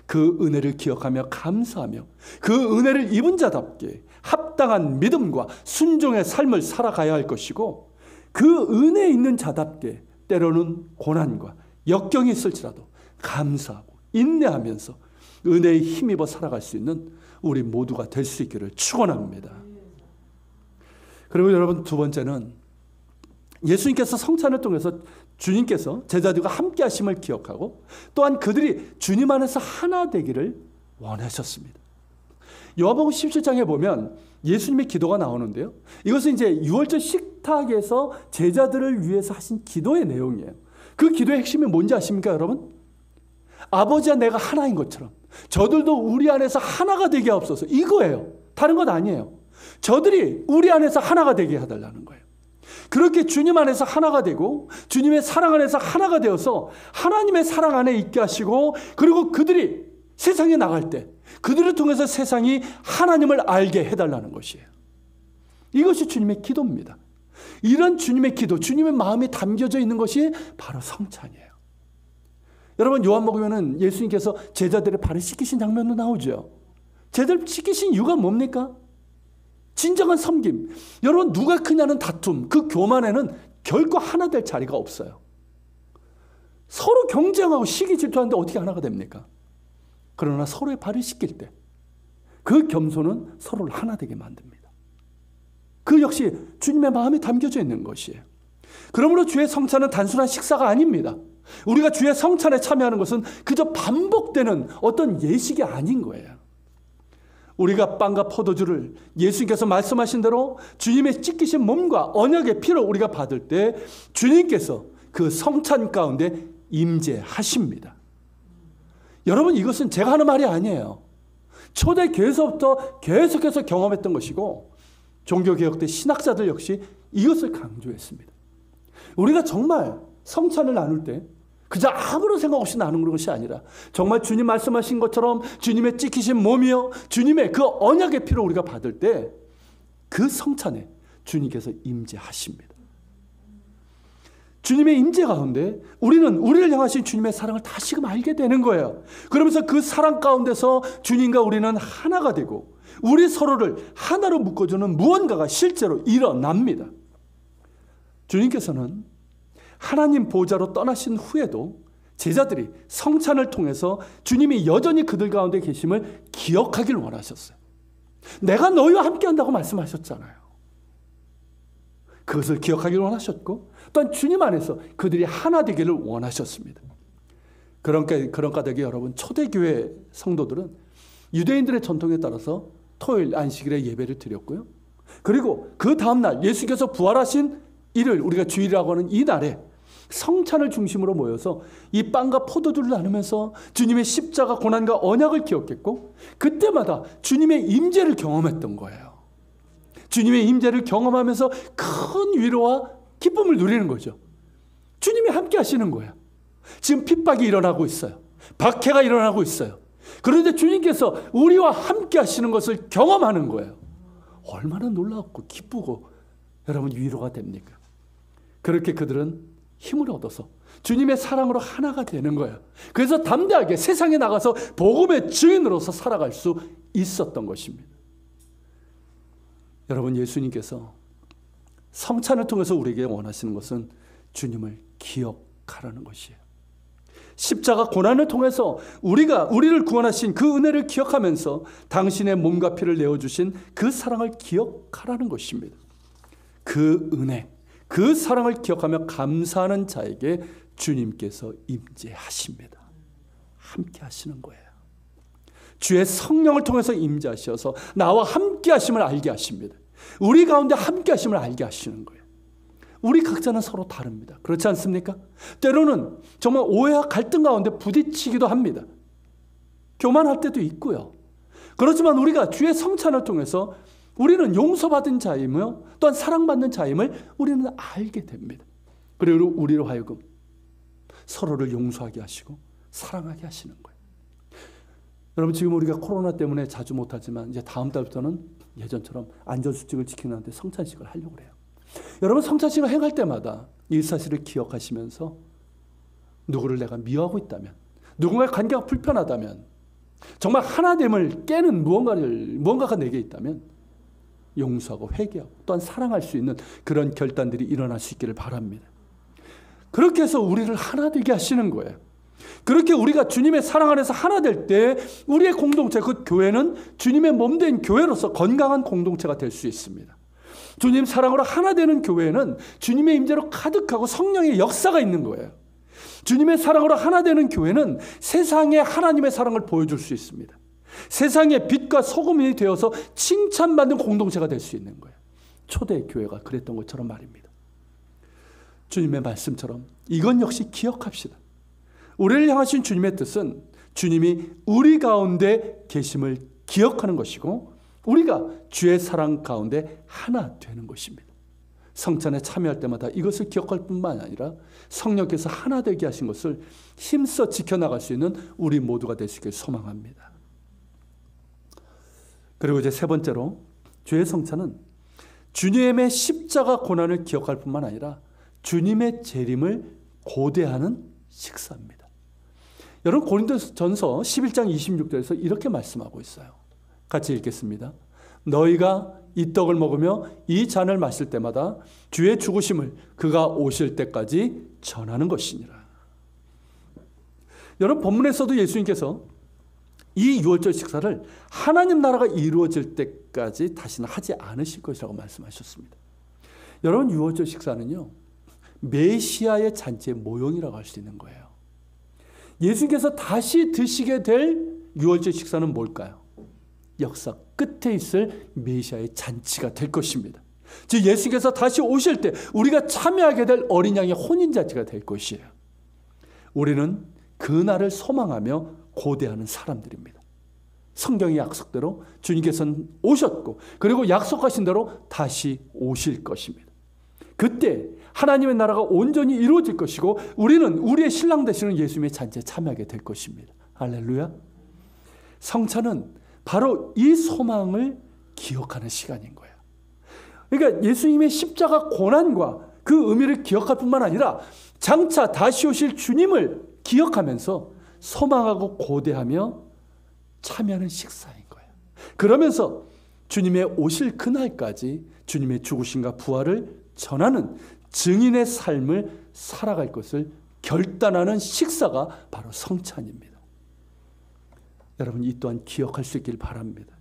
그 은혜를 기억하며 감사하며 그 은혜를 입은 자답게 합당한 믿음과 순종의 삶을 살아가야 할 것이고, 그 은혜 있는 자답게 때로는 고난과 역경이 있을지라도 감사하고 인내하면서 은혜에 힘입어 살아갈 수 있는 우리 모두가 될 수 있기를 축원합니다. 그리고 여러분, 두 번째는 예수님께서 성찬을 통해서 주님께서 제자들과 함께 하심을 기억하고, 또한 그들이 주님 안에서 하나 되기를 원하셨습니다. 요한복음 17장에 보면 예수님의 기도가 나오는데요, 이것은 이제 유월절 식탁에서 제자들을 위해서 하신 기도의 내용이에요. 그 기도의 핵심이 뭔지 아십니까, 여러분? 아버지와 내가 하나인 것처럼 저들도 우리 안에서 하나가 되게 하옵소서, 이거예요. 다른 것 아니에요. 저들이 우리 안에서 하나가 되게 해달라는 거예요. 그렇게 주님 안에서 하나가 되고 주님의 사랑 안에서 하나가 되어서 하나님의 사랑 안에 있게 하시고, 그리고 그들이 세상에 나갈 때 그들을 통해서 세상이 하나님을 알게 해달라는 것이에요. 이것이 주님의 기도입니다. 이런 주님의 기도, 주님의 마음이 담겨져 있는 것이 바로 성찬이에요. 여러분, 요한복음에는 예수님께서 제자들의 발을 씻기신 장면도 나오죠. 제자들 씻기신 이유가 뭡니까? 진정한 섬김. 여러분, 누가 크냐는 다툼, 그 교만에는 결코 하나 될 자리가 없어요. 서로 경쟁하고 시기 질투하는데 어떻게 하나가 됩니까? 그러나 서로의 발을 씻길 때 그 겸손은 서로를 하나 되게 만듭니다. 그 역시 주님의 마음이 담겨져 있는 것이에요. 그러므로 주의 성찬은 단순한 식사가 아닙니다. 우리가 주의 성찬에 참여하는 것은 그저 반복되는 어떤 예식이 아닌 거예요. 우리가 빵과 포도주를 예수님께서 말씀하신 대로 주님의 찢기신 몸과 언약의 피를 우리가 받을 때 주님께서 그 성찬 가운데 임재하십니다. 여러분, 이것은 제가 하는 말이 아니에요. 초대교회에서부터 계속해서 경험했던 것이고 종교개혁 때 신학자들 역시 이것을 강조했습니다. 우리가 정말 성찬을 나눌 때 그저 아무런 생각 없이 나누는 것이 아니라 정말 주님 말씀하신 것처럼 주님의 찢기신 몸이요 주님의 그 언약의 피를 우리가 받을 때 그 성찬에 주님께서 임재하십니다. 주님의 임재 가운데 우리는 우리를 향하신 주님의 사랑을 다시금 알게 되는 거예요. 그러면서 그 사랑 가운데서 주님과 우리는 하나가 되고 우리 서로를 하나로 묶어주는 무언가가 실제로 일어납니다. 주님께서는 하나님 보좌로 떠나신 후에도 제자들이 성찬을 통해서 주님이 여전히 그들 가운데 계심을 기억하길 원하셨어요. 내가 너희와 함께 한다고 말씀하셨잖아요. 그것을 기억하길 원하셨고 또한 주님 안에서 그들이 하나 되기를 원하셨습니다. 그런 까닭에 여러분, 초대교회 성도들은 유대인들의 전통에 따라서 토요일 안식일에 예배를 드렸고요. 그리고 그 다음날 예수께서 부활하신 일을 우리가 주일이라고 하는 이 날에 성찬을 중심으로 모여서 이 빵과 포도주를 나누면서 주님의 십자가 고난과 언약을 기억했고 그때마다 주님의 임재를 경험했던 거예요. 주님의 임재를 경험하면서 큰 위로와 기쁨을 누리는 거죠. 주님이 함께 하시는 거예요. 지금 핍박이 일어나고 있어요. 박해가 일어나고 있어요. 그런데 주님께서 우리와 함께 하시는 것을 경험하는 거예요. 얼마나 놀랍고 기쁘고 여러분 위로가 됩니까? 그렇게 그들은 힘을 얻어서 주님의 사랑으로 하나가 되는 거예요. 그래서 담대하게 세상에 나가서 복음의 증인으로서 살아갈 수 있었던 것입니다. 여러분, 예수님께서 성찬을 통해서 우리에게 원하시는 것은 주님을 기억하라는 것이에요. 십자가 고난을 통해서 우리를 구원하신 그 은혜를 기억하면서 당신의 몸과 피를 내어주신 그 사랑을 기억하라는 것입니다. 그 은혜, 그 사랑을 기억하며 감사하는 자에게 주님께서 임재하십니다. 함께 하시는 거예요. 주의 성령을 통해서 임재하셔서 나와 함께 하심을 알게 하십니다. 우리 가운데 함께 하심을 알게 하시는 거예요. 우리 각자는 서로 다릅니다. 그렇지 않습니까? 때로는 정말 오해와 갈등 가운데 부딪히기도 합니다. 교만할 때도 있고요. 그렇지만 우리가 주의 성찬을 통해서 우리는 용서받은 자이며 또한 사랑받는 자임을 우리는 알게 됩니다. 그리고 우리로 하여금 서로를 용서하게 하시고 사랑하게 하시는 거예요. 여러분, 지금 우리가 코로나 때문에 자주 못하지만 이제 다음 달부터는 예전처럼 안전수칙을 지키는데 성찬식을 하려고 해요. 여러분, 성찬식을 행할 때마다 이 사실을 기억하시면서 누구를 내가 미워하고 있다면, 누군가의 관계가 불편하다면, 정말 하나됨을 깨는 무언가가 내게 있다면 용서하고 회개하고 또한 사랑할 수 있는 그런 결단들이 일어날 수 있기를 바랍니다. 그렇게 해서 우리를 하나 되게 하시는 거예요. 그렇게 우리가 주님의 사랑 안에서 하나 될 때 우리의 공동체, 그 교회는 주님의 몸된 교회로서 건강한 공동체가 될 수 있습니다. 주님 사랑으로 하나 되는 교회는 주님의 임재로 가득하고 성령의 역사가 있는 거예요. 주님의 사랑으로 하나 되는 교회는 세상에 하나님의 사랑을 보여줄 수 있습니다. 세상의 빛과 소금이 되어서 칭찬받는 공동체가 될 수 있는 거예요. 초대 교회가 그랬던 것처럼 말입니다. 주님의 말씀처럼 이건 역시 기억합시다. 우리를 향하신 주님의 뜻은 주님이 우리 가운데 계심을 기억하는 것이고 우리가 주의 사랑 가운데 하나 되는 것입니다. 성찬에 참여할 때마다 이것을 기억할 뿐만 아니라 성령께서 하나 되게 하신 것을 힘써 지켜나갈 수 있는 우리 모두가 될 수 있기를 소망합니다. 그리고 이제 세 번째로 주의 성찬은 주님의 십자가 고난을 기억할 뿐만 아니라 주님의 재림을 고대하는 식사입니다. 여러분, 고린도전서 11장 26절에서 이렇게 말씀하고 있어요. 같이 읽겠습니다. 너희가 이 떡을 먹으며 이 잔을 마실 때마다 주의 죽으심을 그가 오실 때까지 전하는 것이니라. 여러분, 본문에서도 예수님께서 이 유월절 식사를 하나님 나라가 이루어질 때까지 다시는 하지 않으실 것이라고 말씀하셨습니다. 여러분, 유월절 식사는요, 메시아의 잔치의 모형이라고 할 수 있는 거예요. 예수님께서 다시 드시게 될 유월절 식사는 뭘까요? 역사 끝에 있을 메시아의 잔치가 될 것입니다. 즉 예수께서 다시 오실 때 우리가 참여하게 될 어린 양의 혼인잔치가 될 것이에요. 우리는 그날을 소망하며 고대하는 사람들입니다. 성경의 약속대로 주님께서는 오셨고 그리고 약속하신 대로 다시 오실 것입니다. 그때 하나님의 나라가 온전히 이루어질 것이고 우리는 우리의 신랑 되시는 예수님의 잔치에 참여하게 될 것입니다. 할렐루야. 성찬은 바로 이 소망을 기억하는 시간인 거예요. 그러니까 예수님의 십자가 고난과 그 의미를 기억할 뿐만 아니라 장차 다시 오실 주님을 기억하면서 소망하고 고대하며 참여하는 식사인 거예요. 그러면서 주님의 오실 그날까지 주님의 죽으심과 부활을 전하는 증인의 삶을 살아갈 것을 결단하는 식사가 바로 성찬입니다. 여러분 이 또한 기억할 수 있길 바랍니다.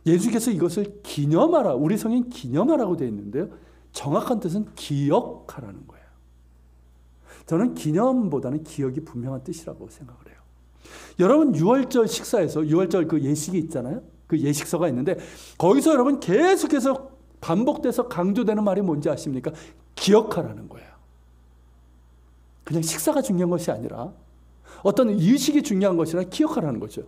예수께서 이것을 기념하라, 우리 성경 기념하라고 되어 있는데요. 정확한 뜻은 기억하라는 거예요. 저는 기념보다는 기억이 분명한 뜻이라고 생각을 해요. 여러분 6월절 식사에서 6월절 그 예식이 있잖아요. 그 예식서가 있는데 거기서 여러분 계속해서 반복돼서 강조되는 말이 뭔지 아십니까? 기억하라는 거예요. 그냥 식사가 중요한 것이 아니라 어떤 의식이 중요한 것이 아니라 기억하라는 거죠.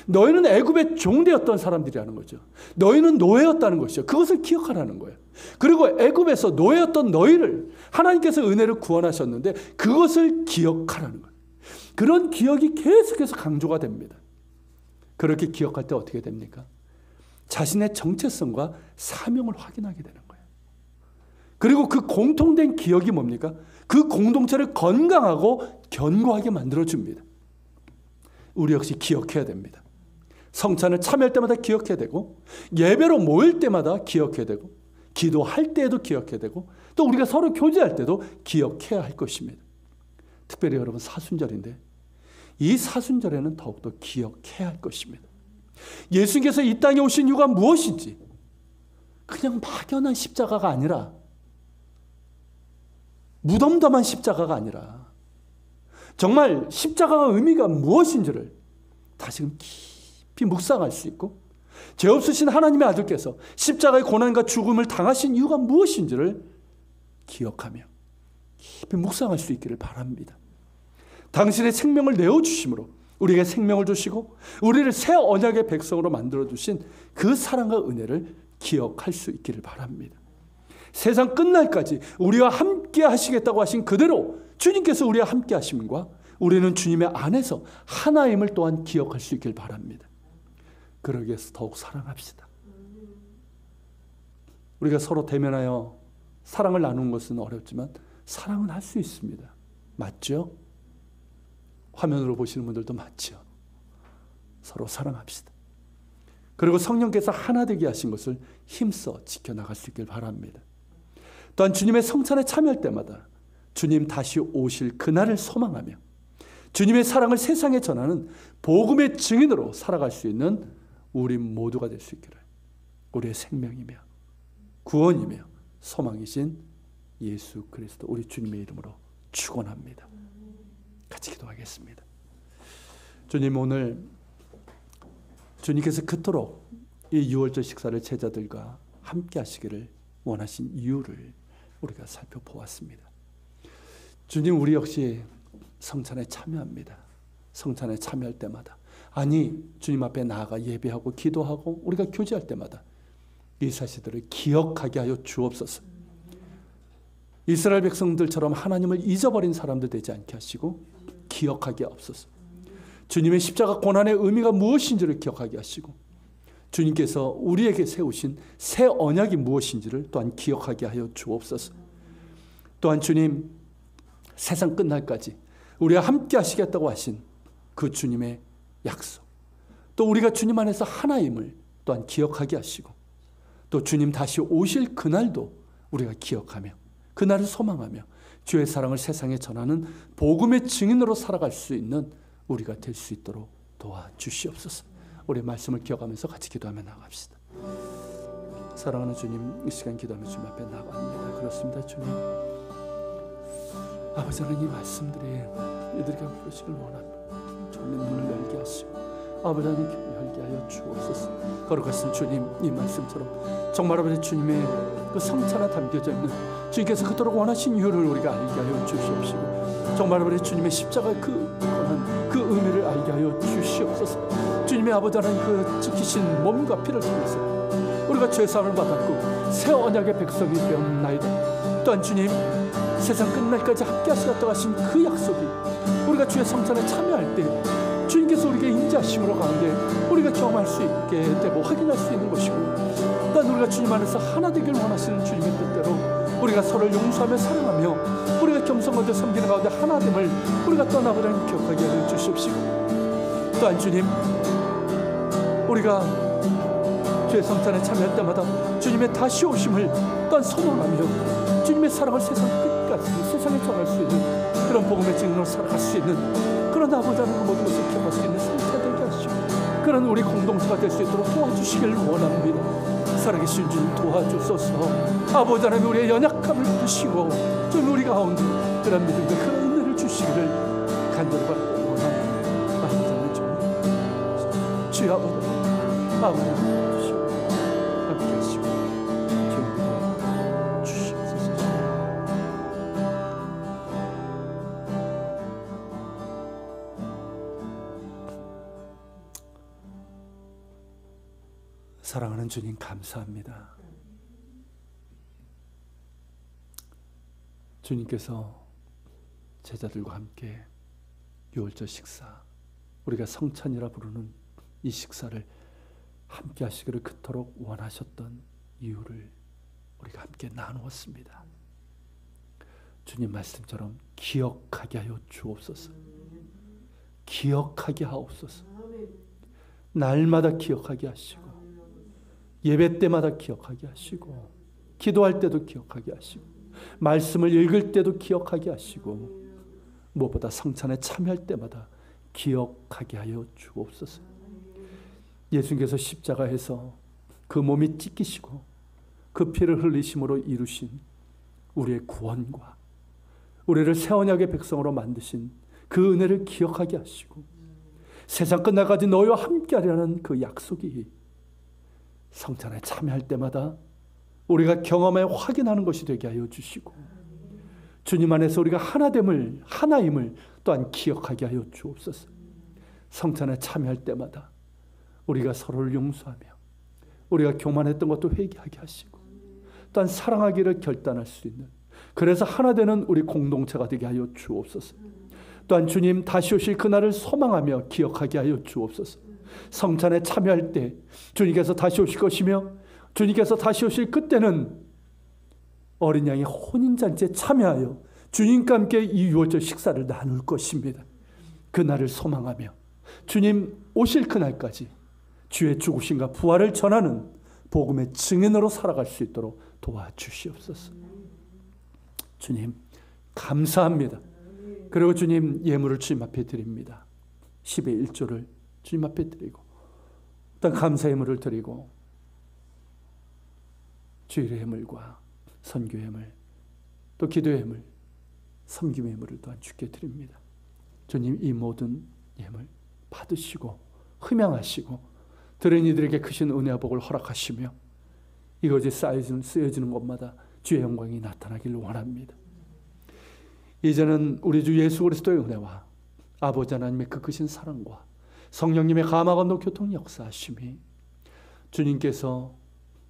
너희는 애굽의 종되었던 사람들이라는 거죠. 너희는 노예였다는 것이죠. 그것을 기억하라는 거예요. 그리고 애굽에서 노예였던 너희를 하나님께서 은혜를 구원하셨는데 그것을 기억하라는 거예요. 그런 기억이 계속해서 강조가 됩니다. 그렇게 기억할 때 어떻게 됩니까? 자신의 정체성과 사명을 확인하게 되는 거예요. 그리고 그 공통된 기억이 뭡니까? 그 공동체를 건강하고 견고하게 만들어줍니다. 우리 역시 기억해야 됩니다. 성찬을 참여할 때마다 기억해야 되고 예배로 모일 때마다 기억해야 되고 기도할 때에도 기억해야 되고 또 우리가 서로 교제할 때도 기억해야 할 것입니다. 특별히 여러분 사순절인데 이 사순절에는 더욱더 기억해야 할 것입니다. 예수님께서 이 땅에 오신 이유가 무엇인지 그냥 막연한 십자가가 아니라 무덤덤한 십자가가 아니라 정말 십자가의 의미가 무엇인지를 다시금 깊이 묵상할 수 있고 죄 없으신 하나님의 아들께서 십자가의 고난과 죽음을 당하신 이유가 무엇인지를 기억하며 깊이 묵상할 수 있기를 바랍니다. 당신의 생명을 내어주심으로 우리에게 생명을 주시고 우리를 새 언약의 백성으로 만들어주신 그 사랑과 은혜를 기억할 수 있기를 바랍니다. 세상 끝날까지 우리와 함께 하시겠다고 하신 그대로 주님께서 우리와 함께 하심과 우리는 주님의 안에서 하나임을 또한 기억할 수 있길 바랍니다. 그러기 위해서 더욱 사랑합시다. 우리가 서로 대면하여 사랑을 나누는 것은 어렵지만 사랑은 할 수 있습니다. 맞죠? 화면으로 보시는 분들도 맞죠? 서로 사랑합시다. 그리고 성령께서 하나 되게 하신 것을 힘써 지켜나갈 수 있길 바랍니다. 또한 주님의 성찬에 참여할 때마다 주님 다시 오실 그날을 소망하며 주님의 사랑을 세상에 전하는 복음의 증인으로 살아갈 수 있는 우리 모두가 될 수 있기를 우리의 생명이며 구원이며 소망이신 예수 그리스도 우리 주님의 이름으로 축원합니다. 같이 기도하겠습니다. 주님 오늘 주님께서 그토록 이 6월절 식사를 제자들과 함께 하시기를 원하신 이유를 우리가 살펴보았습니다. 주님 우리 역시 성찬에 참여합니다. 성찬에 참여할 때마다 아니 주님 앞에 나아가 예배하고 기도하고 우리가 교제할 때마다 이 사실들을 기억하게 하여 주옵소서. 이스라엘 백성들처럼 하나님을 잊어버린 사람들 되지 않게 하시고 기억하게 하옵소서. 주님의 십자가 고난의 의미가 무엇인지를 기억하게 하시고 주님께서 우리에게 세우신 새 언약이 무엇인지를 또한 기억하게 하여 주옵소서. 또한 주님 세상 끝날까지 우리와 함께 하시겠다고 하신 그 주님의 약속 또 우리가 주님 안에서 하나임을 또한 기억하게 하시고 또 주님 다시 오실 그날도 우리가 기억하며 그날을 소망하며 주의 사랑을 세상에 전하는 복음의 증인으로 살아갈 수 있는 우리가 될 수 있도록 도와주시옵소서. 우리 말씀을 기억하면서 같이 기도하며 나갑시다. 사랑하는 주님, 이 시간 기도하며 주님 앞에 나갑니다. 그렇습니다. 주님, 아버지 하나님 이 말씀들이 이들에게 부르시길 원합니다. 주님 눈을 열게 하시고 아버지 하나님 열게 하여 주옵소서. 거룩하신 주님, 이 말씀처럼 정말 아버지 주님의 그 성찬에 담겨져 있는 주님께서 그토록 원하신 이유를 우리가 알게 하여 주시옵시고, 정말 아버지 주님의 십자가의 그 권한, 그 의미를 알게 하여 주시옵소서. 주님의 아버지 하나님 그 지키신 몸과 피를 통해서 우리가 죄사함을 받았고 새 언약의 백성이 되었나이다. 또한 주님, 세상 끝날까지 함께 하시겠다고 하신 그 약속이 우리가 주의 성찬에 참여할 때 주님께서 우리에게 인자하심으로 가운데 우리가 경험할 수 있게 되고 확인할 수 있는 것이고, 또한 우리가 주님 안에서 하나 되길 원하시는 주님의 뜻대로 우리가 서로를 용서하며 사랑하며 우리가 겸손하게 섬기는 가운데 하나됨을 우리가 떠나보라는 기억하게 하여 주십시오. 또한 주님, 우리가 주의 성찬에 참여할 때마다 주님의 다시 오심을 또한 선언하며 주님의 사랑을 세상 끝까지 세상에 전할 수 있는 그런 복음의 증인으로 살아갈 수 있는 그런 아버지 하나님 모든 것을 기억할 수 있는 상태 되게 하시고, 그런 우리 공동체가 될 수 있도록 도와주시길 원합니다. 살아계신 주님 도와주소서. 아버지 하나님 우리의 연약함을 부시고 좀 우리 가운데 그런 믿음과 그런 은혜를 주시기를 간절히 바라고 원합니다. 아버지 하나님 좀 주여 아버지 하나님 사랑하는 주님 감사합니다. 주님께서 제자들과 함께 유월절 식사, 우리가 성찬이라 부르는 이 식사를 함께 하시기를 그토록 원하셨던 이유를 우리가 함께 나누었습니다. 주님 말씀처럼 기억하게 하여 주옵소서. 기억하게 하옵소서. 날마다 기억하게 하시고, 예배 때마다 기억하게 하시고, 기도할 때도 기억하게 하시고, 말씀을 읽을 때도 기억하게 하시고, 무엇보다 성찬에 참여할 때마다 기억하게 하여 주옵소서. 예수님께서 십자가에서 그 몸이 찢기시고 그 피를 흘리심으로 이루신 우리의 구원과 우리를 새 언약의 백성으로 만드신 그 은혜를 기억하게 하시고, 세상 끝날까지 너희와 함께하리라는 그 약속이 성찬에 참여할 때마다 우리가 경험해 확인하는 것이 되게 하여 주시고, 주님 안에서 우리가 하나됨을, 하나임을 또한 기억하게 하여 주옵소서. 성찬에 참여할 때마다 우리가 서로를 용서하며 우리가 교만했던 것도 회개하게 하시고, 또한 사랑하기를 결단할 수 있는, 그래서 하나 되는 우리 공동체가 되게 하여 주옵소서. 또한 주님 다시 오실 그날을 소망하며 기억하게 하여 주옵소서. 성찬에 참여할 때 주님께서 다시 오실 것이며, 주님께서 다시 오실 그때는 어린 양의 혼인잔치에 참여하여 주님과 함께 이 유월절 식사를 나눌 것입니다. 그날을 소망하며 주님 오실 그날까지 주의 죽으심과 부활을 전하는 복음의 증인으로 살아갈 수 있도록 도와주시옵소서. 주님 감사합니다. 그리고 주님 예물을 주님 앞에 드립니다. 10의 1조를 주님 앞에 드리고, 어떤 감사 예물을 드리고, 주일의 예물과 선교 예물, 또 기도 예물, 섬김 예물을 또한 주께 드립니다. 주님 이 모든 예물 받으시고 흠양하시고 들은 이들에게 크신 은혜와 복을 허락하시며 이것이 쓰여지는 곳마다 주의 영광이 나타나기를 원합니다. 이제는 우리 주 예수 그리스도의 은혜와 아버지 하나님의 그 크신 사랑과 성령님의 감화감동 교통 역사하심이 주님께서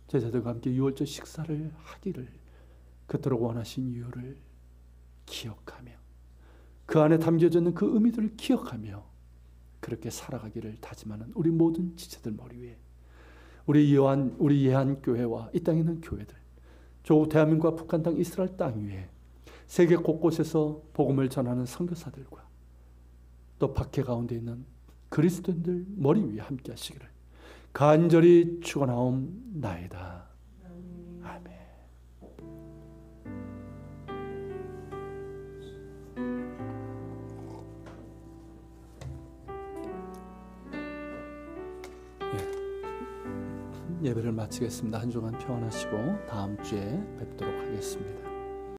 제자들과 함께 유월절 식사를 하기를 그토록 원하신 이유를 기억하며 그 안에 담겨져 있는 그 의미들을 기억하며 그렇게 살아가기를 다짐하는 우리 모든 지체들 머리 위에 우리 예한 교회와 이 땅에 있는 교회들, 조국 대한민국과 북한 땅 이스라엘 땅 위에 세계 곳곳에서 복음을 전하는 선교사들과 또 박해 가운데 있는 그리스도인들 머리 위에 함께 하시기를 간절히 축원하옵나이다. 아멘. 예배를 마치겠습니다. 한 주간 평안하시고 다음 주에 뵙도록 하겠습니다.